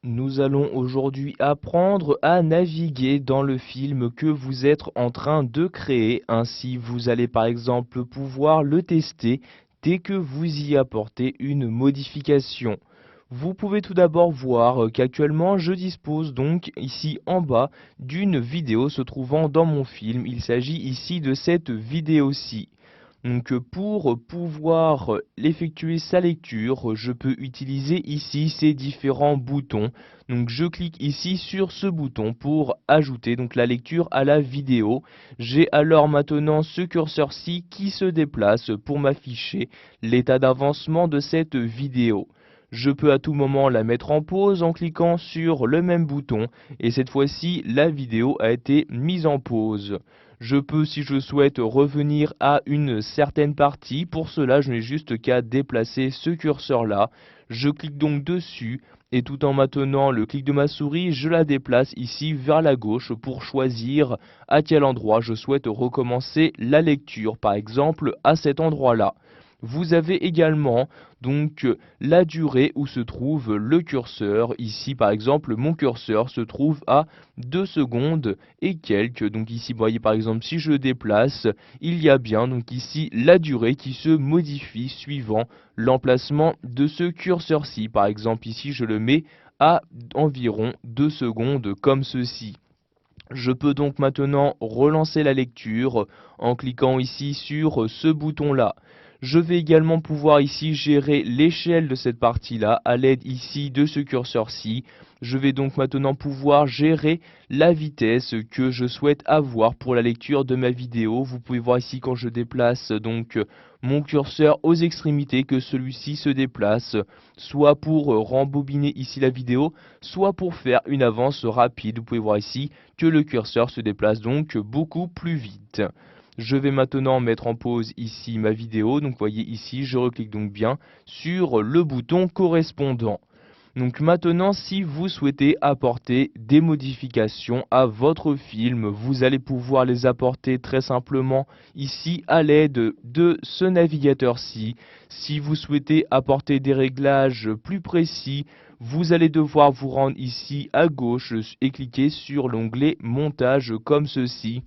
Nous allons aujourd'hui apprendre à naviguer dans le film que vous êtes en train de créer. Ainsi, vous allez par exemple pouvoir le tester dès que vous y apportez une modification. Vous pouvez tout d'abord voir qu'actuellement je dispose donc ici en bas d'une vidéo se trouvant dans mon film. Il s'agit ici de cette vidéo-ci. Donc pour pouvoir effectuer sa lecture, je peux utiliser ici ces différents boutons. Donc je clique ici sur ce bouton pour ajouter donc la lecture à la vidéo. J'ai alors maintenant ce curseur-ci qui se déplace pour m'afficher l'état d'avancement de cette vidéo. Je peux à tout moment la mettre en pause en cliquant sur le même bouton et cette fois-ci la vidéo a été mise en pause. Je peux, si je souhaite, revenir à une certaine partie. Pour cela, je n'ai juste qu'à déplacer ce curseur-là. Je clique donc dessus et tout en maintenant le clic de ma souris, je la déplace ici vers la gauche pour choisir à quel endroit je souhaite recommencer la lecture. Par exemple, à cet endroit-là. Vous avez également donc la durée où se trouve le curseur. Ici par exemple mon curseur se trouve à 2 secondes et quelques. Donc ici vous voyez par exemple si je déplace, il y a bien donc ici la durée qui se modifie suivant l'emplacement de ce curseur-ci. Par exemple ici je le mets à environ 2 secondes comme ceci. Je peux donc maintenant relancer la lecture en cliquant ici sur ce bouton-là. Je vais également pouvoir ici gérer l'échelle de cette partie-là à l'aide ici de ce curseur-ci. Je vais donc maintenant pouvoir gérer la vitesse que je souhaite avoir pour la lecture de ma vidéo. Vous pouvez voir ici quand je déplace donc mon curseur aux extrémités que celui-ci se déplace, soit pour rembobiner ici la vidéo, soit pour faire une avance rapide. Vous pouvez voir ici que le curseur se déplace donc beaucoup plus vite. Je vais maintenant mettre en pause ici ma vidéo. Donc voyez ici, je reclique donc bien sur le bouton correspondant. Donc maintenant, si vous souhaitez apporter des modifications à votre film, vous allez pouvoir les apporter très simplement ici à l'aide de ce navigateur-ci. Si vous souhaitez apporter des réglages plus précis, vous allez devoir vous rendre ici à gauche et cliquer sur l'onglet montage comme ceci.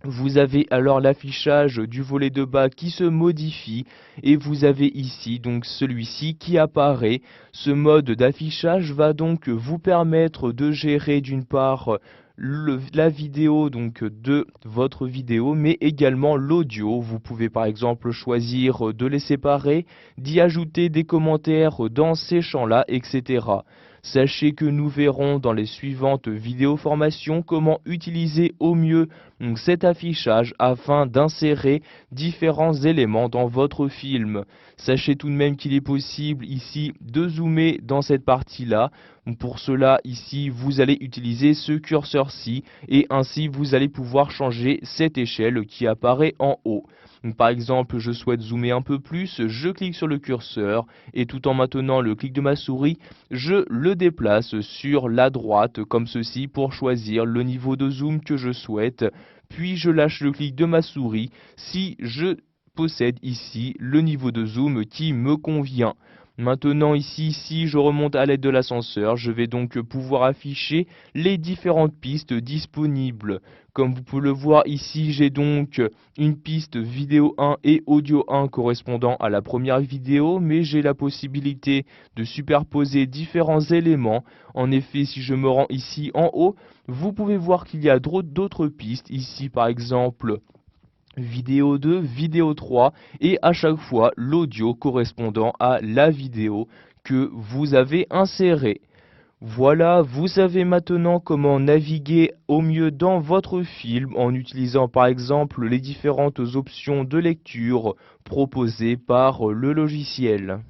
Vous avez alors l'affichage du volet de bas qui se modifie et vous avez ici donc celui-ci qui apparaît. Ce mode d'affichage va donc vous permettre de gérer d'une part la vidéo donc de votre vidéo mais également l'audio. Vous pouvez par exemple choisir de les séparer, d'y ajouter des commentaires dans ces champs-là, etc. Sachez que nous verrons dans les suivantes vidéos formations comment utiliser au mieux cet affichage afin d'insérer différents éléments dans votre film. Sachez tout de même qu'il est possible ici de zoomer dans cette partie-là. Pour cela, ici, vous allez utiliser ce curseur-ci et ainsi vous allez pouvoir changer cette échelle qui apparaît en haut. Par exemple, je souhaite zoomer un peu plus, je clique sur le curseur et tout en maintenant le clic de ma souris, je le déplace sur la droite comme ceci pour choisir le niveau de zoom que je souhaite. Puis je lâche le clic de ma souris si je possède ici le niveau de zoom qui me convient. Maintenant ici, si je remonte à l'aide de l'ascenseur, je vais donc pouvoir afficher les différentes pistes disponibles. Comme vous pouvez le voir ici, j'ai donc une piste vidéo 1 et audio 1 correspondant à la première vidéo, mais j'ai la possibilité de superposer différents éléments. En effet, si je me rends ici en haut, vous pouvez voir qu'il y a d'autres pistes. Ici, par exemple, vidéo 2, vidéo 3 et à chaque fois l'audio correspondant à la vidéo que vous avez insérée. Voilà, vous savez maintenant comment naviguer au mieux dans votre film en utilisant par exemple les différentes options de lecture proposées par le logiciel.